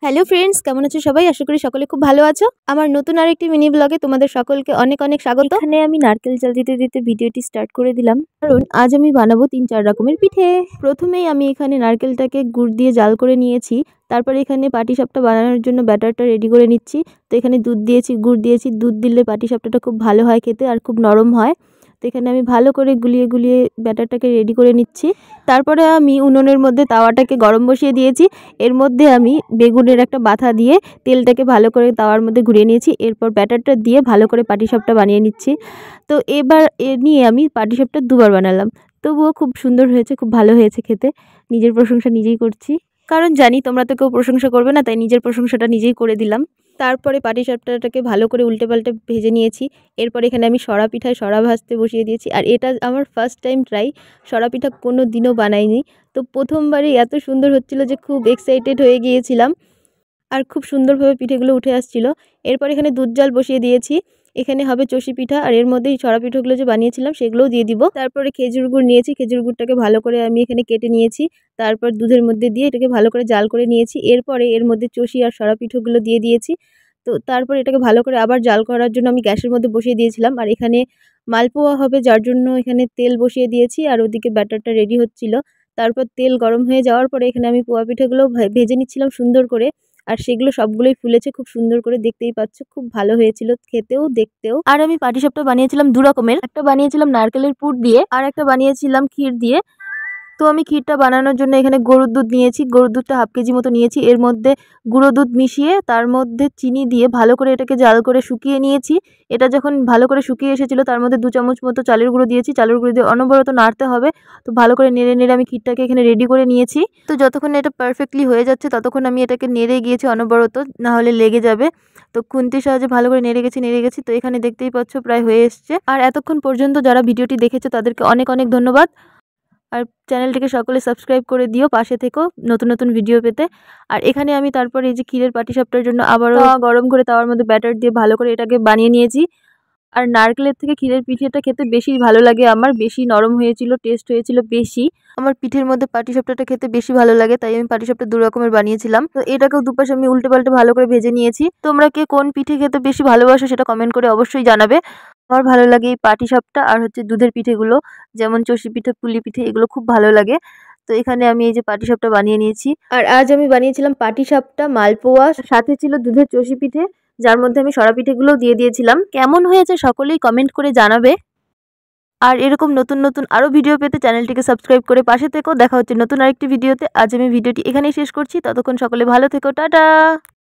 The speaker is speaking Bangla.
হ্যালো ফ্রেন্ডস, কেমন আছো সবাই? আশা করি সকলে খুব ভালো আছো। আমার নতুন আরেকটি মিনি ব্লগে তোমাদের সকলকে অনেক অনেক স্বাগত। এখানে আমি নারকেল জাল দিতে দিতে ভিডিওটি স্টার্ট করে দিলাম, কারণ আজ আমি বানাবো 3-4 রকমের পিঠে। প্রথমেই আমি এখানে নারকেলটাকে গুড় দিয়ে জাল করে নিয়েছি। তারপরে এখানে পাটিসাপটা বানানোর জন্য ব্যাটারটা রেডি করে নিচ্ছি। তো এখানে দুধ দিয়েছি, গুড় দিয়েছি। দুধ দিলে পাটিসাপটাটা খুব ভালো হয় খেতে আর খুব নরম হয়। তো এখানে আমি ভালো করে গুলিয়ে গুলিয়ে ব্যাটারটাকে রেডি করে নিচ্ছি। তারপরে আমি উনুনের মধ্যে তাওয়াটাকে গরম বসিয়ে দিয়েছি। এর মধ্যে আমি বেগুনের একটা বাথা দিয়ে তেলটাকে ভালো করে তাওয়ার মধ্যে ঘুরিয়ে নিয়েছি। এরপর ব্যাটারটা দিয়ে ভালো করে পাটিসাপটা বানিয়ে নিচ্ছি। তো এবার নিয়ে আমি পাটিসাপটা দুবার বানালাম, তবুও খুব সুন্দর হয়েছে, খুব ভালো হয়েছে খেতে। নিজের প্রশংসা নিজেই করছি, কারণ জানি তোমরা তো কেউ প্রশংসা করবে না, তাই নিজের প্রশংসাটা নিজেই করে দিলাম। তারপরে পাটিসাপটাটাকে ভালো করে উল্টে পাল্টে ভেজে নিয়েছি। এরপর এখানে আমি সরা পিঠায় সরা ভাজতে বসিয়ে দিয়েছি। আর এটা আমার ফার্স্ট টাইম ট্রাই, সরা পিঠা কোনো দিনও বানাইনি। তো প্রথমবারই এত সুন্দর হচ্ছিল যে খুব এক্সাইটেড হয়ে গিয়েছিলাম, আর খুব সুন্দরভাবে পিঠেগুলো উঠে আসছিল। এরপর এখানে দুধ জাল বসিয়ে দিয়েছি। এখানে হবে চষি পিঠা, আর এর মধ্যেই ছড়া পিঠাগুলো যে বানিয়েছিলাম সেগুলোও দিয়ে দিব। তারপরে খেজুর গুড় নিয়েছি, খেজুর গুড়টাকে ভালো করে আমি এখানে কেটে নিয়েছি। তারপর দুধের মধ্যে দিয়ে এটাকে ভালো করে জাল করে নিয়েছি। এরপরে এর মধ্যে চষি আর সরা পিঠাগুলো দিয়ে দিয়েছি। তো তারপর এটাকে ভালো করে আবার জাল করার জন্য আমি গ্যাসের মধ্যে বসিয়ে দিয়েছিলাম। আর এখানে মালপোয়া হবে, যার জন্য এখানে তেল বসিয়ে দিয়েছি, আর ওদিকে ব্যাটারটা রেডি হচ্ছিল। তারপর তেল গরম হয়ে যাওয়ার পরে এখানে আমি পোয়া পিঠাগুলো ভেজে নিচ্ছিলাম সুন্দর করে। আর সেগুলো সবগুলোই ফুলেছে খুব সুন্দর করে, দেখতেই পাচ্ছ খুব ভালো হয়েছিল খেতেও দেখতেও। আর আমি পাটিসাপটা বানিয়েছিলাম দু রকমের, একটা বানিয়েছিলাম নারকেলের পুর দিয়ে আর একটা বানিয়েছিলাম ক্ষীর দিয়ে। তো আমি ক্ষীরটা বানানোর জন্য এখানে গরুর দুধ নিয়েছি, গরুর দুধটা 1/2 কেজি মতো নিয়েছি। এর মধ্যে গুঁড়ো দুধ মিশিয়ে তার মধ্যে চিনি দিয়ে ভালো করে এটাকে জাল করে শুকিয়ে নিয়েছি। এটা যখন ভালো করে শুকিয়ে এসেছিলো তার মধ্যে 2 চামচ মতো চালের গুঁড়ো দিয়েছি। চালের গুঁড়ো দিয়ে অনবরত নাড়তে হবে। তো ভালো করে নেড়ে নেড়ে আমি ক্ষীরটাকে এখানে রেডি করে নিয়েছি। তো যতক্ষণ এটা পারফেক্টলি হয়ে যাচ্ছে ততক্ষণ আমি এটাকে নেড়ে গিয়েছি অনবরত, না হলে লেগে যাবে। তো খুন্তির সাহায্যে ভালো করে নেড়ে গেছি। তো এখানে দেখতেই পাচ্ছ প্রায় হয়ে এসছে। আর এতক্ষণ পর্যন্ত যারা ভিডিওটি দেখেছে তাদেরকে অনেক অনেক ধন্যবাদ। আর চ্যানেলটিকে সকলে সাবস্ক্রাইব করে দিও, পাশে থেকো নতুন নতুন ভিডিও পেতে। আর এখানে আমি তারপর এই যে ক্ষীরের পাটিসাপটার জন্য আবারও গরম করে তাওয়ার মধ্যে ব্যাটার দিয়ে ভালো করে এটাকে বানিয়ে নিয়েছি। আর নারকেলের থেকে ক্ষীরের পিঠেটা খেতে বেশি ভালো লাগে আমার, বেশি নরম হয়েছিল, টেস্ট হয়েছিল বেশি। আমার পিঠের মধ্যে পাটিসাপটাটা খেতে বেশি ভালো লাগে, তাই আমি পাটিসাপটা 2 রকমের বানিয়েছিলাম। তো এটাকেও দুপাশে আমি উল্টে পাল্টে ভালো করে ভেজে নিয়েছি। তোমরা কে কোন পিঠে খেতে বেশি ভালোবাসো সেটা কমেন্ট করে অবশ্যই জানাবে। আমার ভালো লাগে এই পাটিসাপটা আর হচ্ছে দুধের পিঠেগুলো, যেমন চষি পিঠে, পুলি পিঠে, এগুলো খুব ভালো লাগে। তো এখানে আমি এই যে পাটিসাপটা বানিয়ে নিয়েছি। আর আজ আমি বানিয়েছিলাম পাটিসাপটা, মালপোয়া, সাথে ছিল দুধের চষি পিঠে, যার মধ্যে আমি সরা পিঠেগুলোও দিয়ে দিয়েছিলাম। কেমন হয়েছে সকলেই কমেন্ট করে জানাবে। আর এরকম নতুন নতুন আরও ভিডিও পেতে চ্যানেলটিকে সাবস্ক্রাইব করে পাশে থেকো। দেখা হচ্ছে নতুন আরেকটি ভিডিওতে। আজ আমি ভিডিওটি এখানেই শেষ করছি। ততক্ষণ সকলে ভালো থেকো, টাটা।